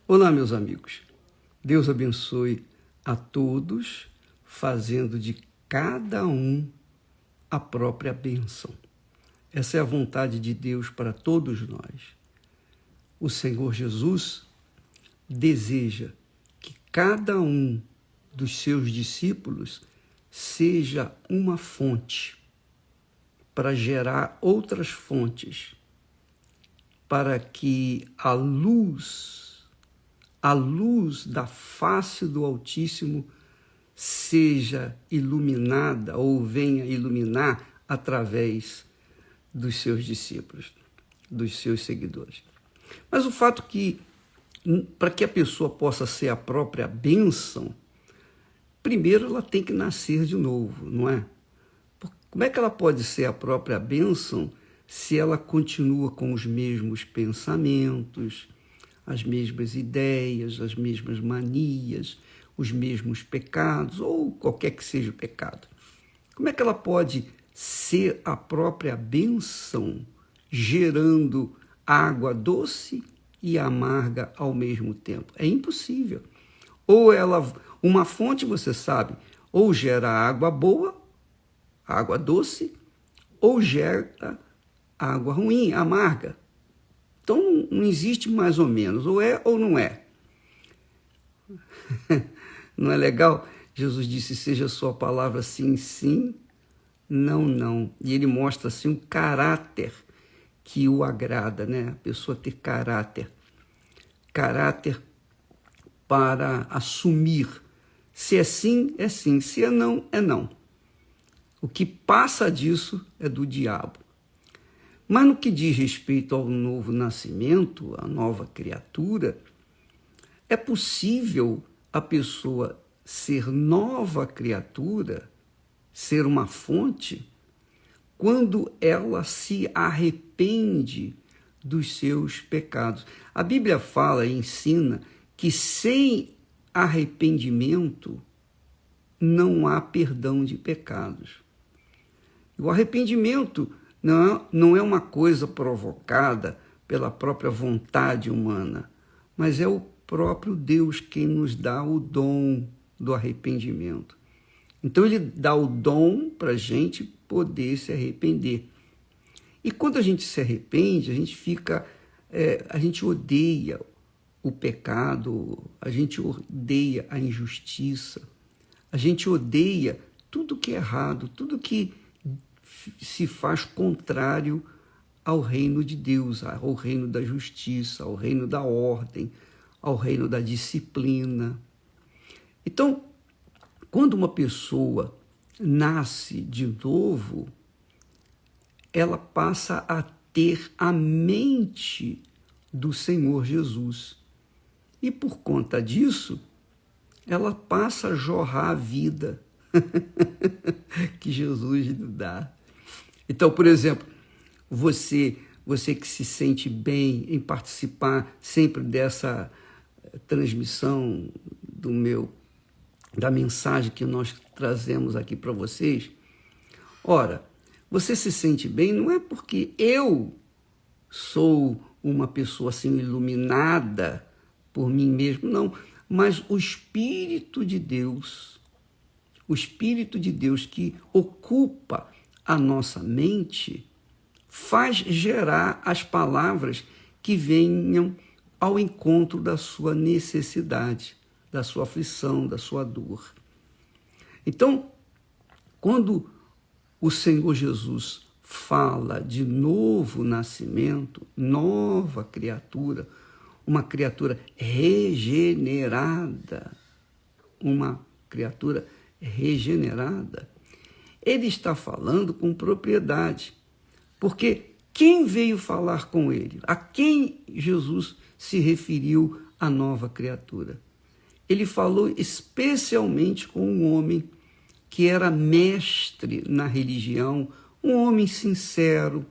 Olá, meus amigos. Deus abençoe a todos, fazendo de cada um a própria bênção. Essa é a vontade de Deus para todos nós. O Senhor Jesus deseja que cada um dos seus discípulos seja uma fonte para gerar outras fontes, para que a luz da face do Altíssimo seja iluminada ou venha iluminar através dos seus discípulos, dos seus seguidores. Mas o fato que, para que a pessoa possa ser a própria bênção, primeiro ela tem que nascer de novo, não é? Como é que ela pode ser a própria bênção se ela continua com os mesmos pensamentos, as mesmas ideias, as mesmas manias, os mesmos pecados, ou qualquer que seja o pecado? Como é que ela pode ser a própria bênção, gerando água doce e amarga ao mesmo tempo? É impossível. Ou uma fonte, você sabe, ou gera água boa, água doce, ou gera água ruim, amarga. Então, não existe mais ou menos, ou é ou não é. Não é legal? Jesus disse, seja a sua palavra sim, sim, não, não. E ele mostra assim um caráter que o agrada, né? A pessoa ter caráter. Caráter para assumir. Se é sim, é sim. Se é não, é não. O que passa disso é do diabo. Mas no que diz respeito ao novo nascimento, à nova criatura, é possível a pessoa ser nova criatura, ser uma fonte, quando ela se arrepende dos seus pecados. A Bíblia fala e ensina que sem arrependimento não há perdão de pecados. O arrependimento não é uma coisa provocada pela própria vontade humana, mas é o próprio Deus quem nos dá o dom do arrependimento. Então ele dá o dom para a gente poder se arrepender. E quando a gente se arrepende, a gente odeia o pecado, a gente odeia a injustiça, a gente odeia tudo que é errado, tudo que se faz contrário ao reino de Deus, ao reino da justiça, ao reino da ordem, ao reino da disciplina. Então, quando uma pessoa nasce de novo, ela passa a ter a mente do Senhor Jesus. E por conta disso, ela passa a jorrar a vida que Jesus lhe dá. Então, por exemplo, você que se sente bem em participar sempre dessa transmissão da mensagem que nós trazemos aqui para vocês, ora, você se sente bem não é porque eu sou uma pessoa assim iluminada por mim mesmo, não, mas o Espírito de Deus que ocupa a nossa mente, faz gerar as palavras que venham ao encontro da sua necessidade, da sua aflição, da sua dor. Então, quando o Senhor Jesus fala de novo nascimento, nova criatura, uma criatura regenerada, ele está falando com propriedade, porque quem veio falar com ele? A quem Jesus se referiu a nova criatura? Ele falou especialmente com um homem que era mestre na religião, um homem sincero,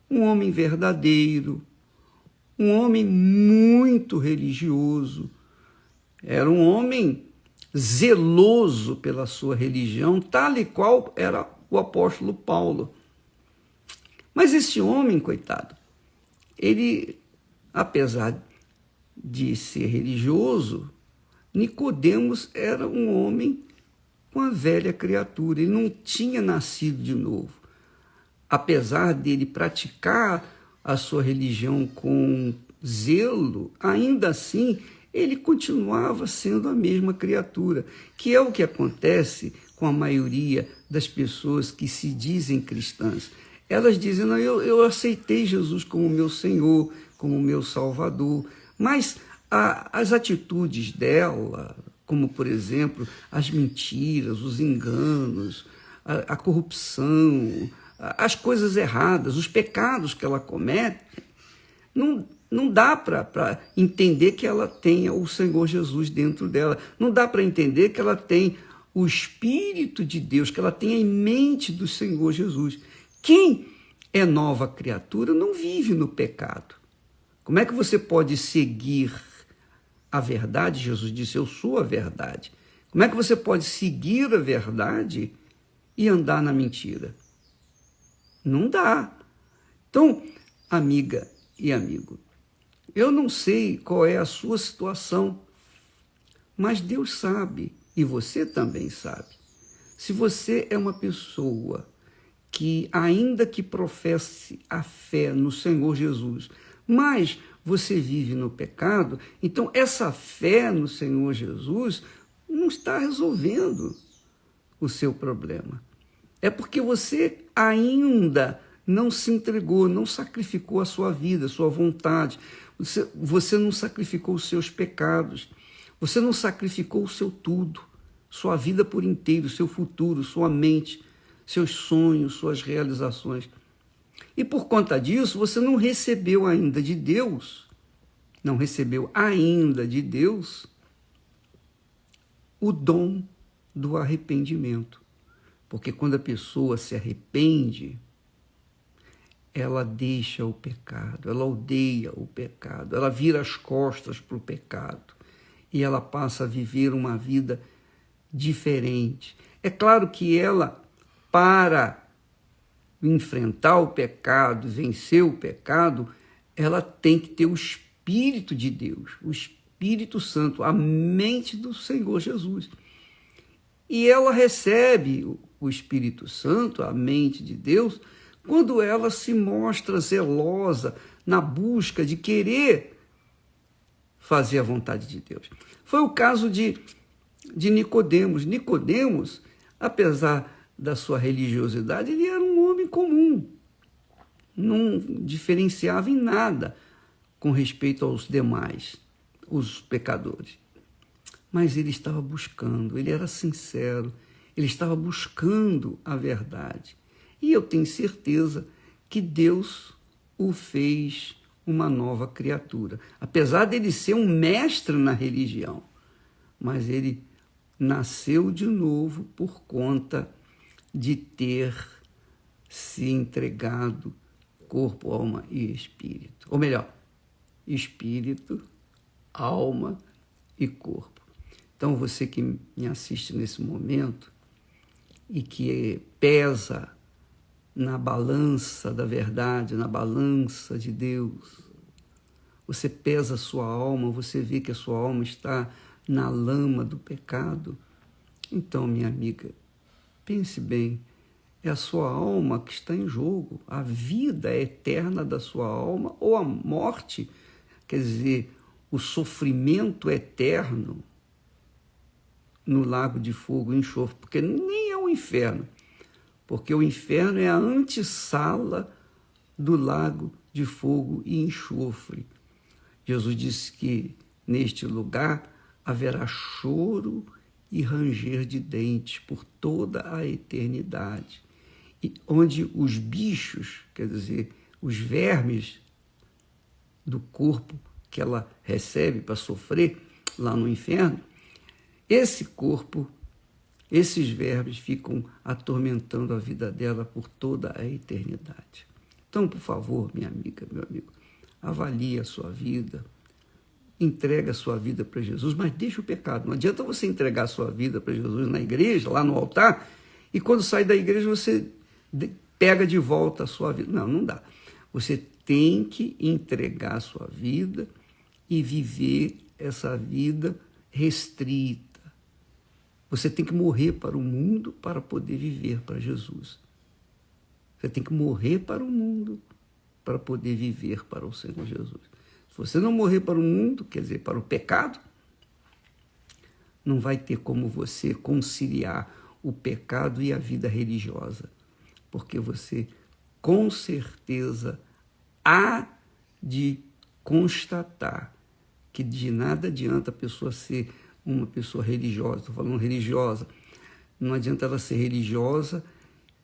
um homem verdadeiro, um homem muito religioso, era um homem zeloso pela sua religião, tal e qual era o apóstolo Paulo. Mas esse homem, coitado, ele, apesar de ser religioso, Nicodemos era um homem com a velha criatura, ele não tinha nascido de novo. Apesar dele praticar a sua religião com zelo, ainda assim ele continuava sendo a mesma criatura, que é o que acontece com a maioria das pessoas que se dizem cristãs. Elas dizem, não, eu aceitei Jesus como meu Senhor, como meu Salvador, mas as atitudes dela, como, por exemplo, as mentiras, os enganos, a corrupção, as coisas erradas, os pecados que ela comete, não dá para entender que ela tenha o Senhor Jesus dentro dela. Não dá para entender que ela tem o Espírito de Deus, que ela tem em mente do Senhor Jesus. Quem é nova criatura não vive no pecado. Como é que você pode seguir a verdade? Jesus disse, eu sou a verdade. Como é que você pode seguir a verdade e andar na mentira? Não dá. Então, amiga e amigo, eu não sei qual é a sua situação, mas Deus sabe e você também sabe. Se você é uma pessoa que, ainda que professe a fé no Senhor Jesus, mas você vive no pecado, então essa fé no Senhor Jesus não está resolvendo o seu problema. É porque você ainda não se entregou, não sacrificou a sua vida, a sua vontade. Você não sacrificou os seus pecados. Você não sacrificou o seu tudo, sua vida por inteiro, seu futuro, sua mente, seus sonhos, suas realizações. E por conta disso, você não recebeu ainda de Deus, o dom do arrependimento. Porque quando a pessoa se arrepende, ela deixa o pecado, ela odeia o pecado, ela vira as costas para o pecado e ela passa a viver uma vida diferente. É claro que ela, para enfrentar o pecado, vencer o pecado, ela tem que ter o Espírito de Deus, o Espírito Santo, a mente do Senhor Jesus. E ela recebe o Espírito Santo, a mente de Deus, quando ela se mostra zelosa na busca de querer fazer a vontade de Deus. Foi o caso de Nicodemos. Nicodemos, apesar da sua religiosidade, ele era um homem comum, não diferenciava em nada com respeito aos demais, os pecadores. Mas ele estava buscando, ele era sincero, ele estava buscando a verdade. E eu tenho certeza que Deus o fez uma nova criatura. Apesar dele ser um mestre na religião, mas ele nasceu de novo por conta de ter se entregado corpo, alma e espírito. Ou melhor, espírito, alma e corpo. Então, você que me assiste nesse momento e que pesa na balança da verdade, na balança de Deus, você pesa a sua alma, você vê que a sua alma está na lama do pecado. Então, minha amiga, pense bem, é a sua alma que está em jogo, a vida eterna da sua alma ou a morte, quer dizer, o sofrimento eterno no lago de fogo e enxofre, porque nem é o inferno, porque o inferno é a antessala do lago de fogo e enxofre. Jesus disse que neste lugar haverá choro e ranger de dentes por toda a eternidade, e onde os bichos, quer dizer, os vermes do corpo que ela recebe para sofrer lá no inferno, esse corpo, esses vermes ficam atormentando a vida dela por toda a eternidade. Então, por favor, minha amiga, meu amigo, avalie a sua vida, entrega a sua vida para Jesus, mas deixa o pecado. Não adianta você entregar a sua vida para Jesus na igreja, lá no altar, e quando sai da igreja você pega de volta a sua vida. Não, não dá. Você tem que entregar a sua vida e viver essa vida restrita. Você tem que morrer para o mundo para poder viver para Jesus. Você tem que morrer para o mundo para poder viver para o Senhor Jesus. Se você não morrer para o mundo, quer dizer, para o pecado, não vai ter como você conciliar o pecado e a vida religiosa, porque você, com certeza, há de constatar que de nada adianta a pessoa ser uma pessoa religiosa. Estou falando religiosa. Não adianta ela ser religiosa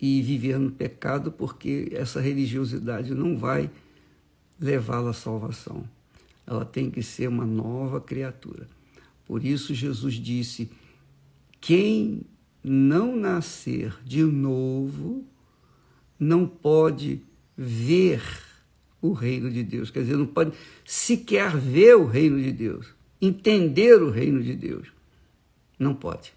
e viver no pecado, porque essa religiosidade não vai levá-la à salvação. Ela tem que ser uma nova criatura. Por isso Jesus disse: quem não nascer de novo não pode ver o reino de Deus. Quer dizer, não pode sequer ver o reino de Deus, entender o reino de Deus. Não pode.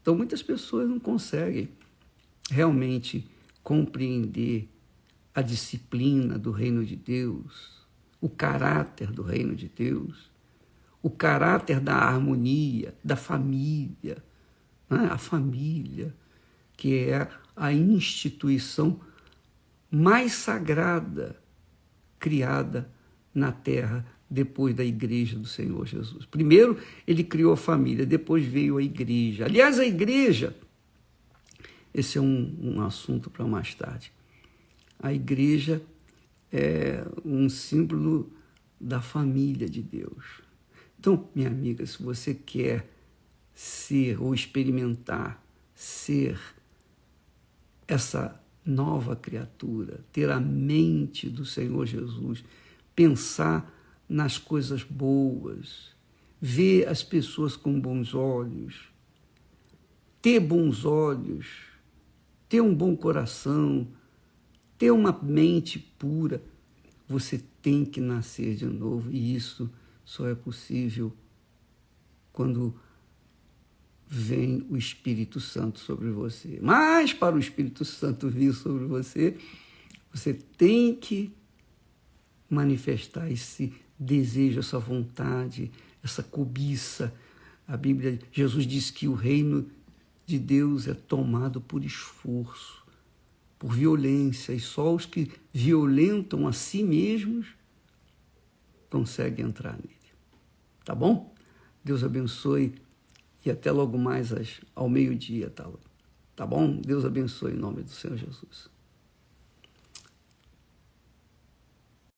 Então, muitas pessoas não conseguem realmente compreender a disciplina do reino de Deus, o caráter do reino de Deus, o caráter da harmonia, da família, né? A família, que é a instituição mais sagrada criada na terra depois da igreja do Senhor Jesus. Primeiro, ele criou a família, depois veio a igreja. Aliás, a igreja, esse é um assunto para mais tarde. A igreja é um símbolo da família de Deus. Então, minha amiga, se você quer ser ou experimentar ser essa nova criatura, ter a mente do Senhor Jesus, pensar nas coisas boas, ver as pessoas com bons olhos, ter bons olhos, ter um bom coração, ter uma mente pura, você tem que nascer de novo, e isso só é possível quando vem o Espírito Santo sobre você. Mas para o Espírito Santo vir sobre você, você tem que manifestar esse desejo, essa vontade, essa cobiça. A Bíblia, Jesus disse que o reino de Deus é tomado por esforço, por violência, e só os que violentam a si mesmos conseguem entrar nele. Tá bom? Deus abençoe e até logo mais ao meio-dia, tá bom? Deus abençoe em nome do Senhor Jesus.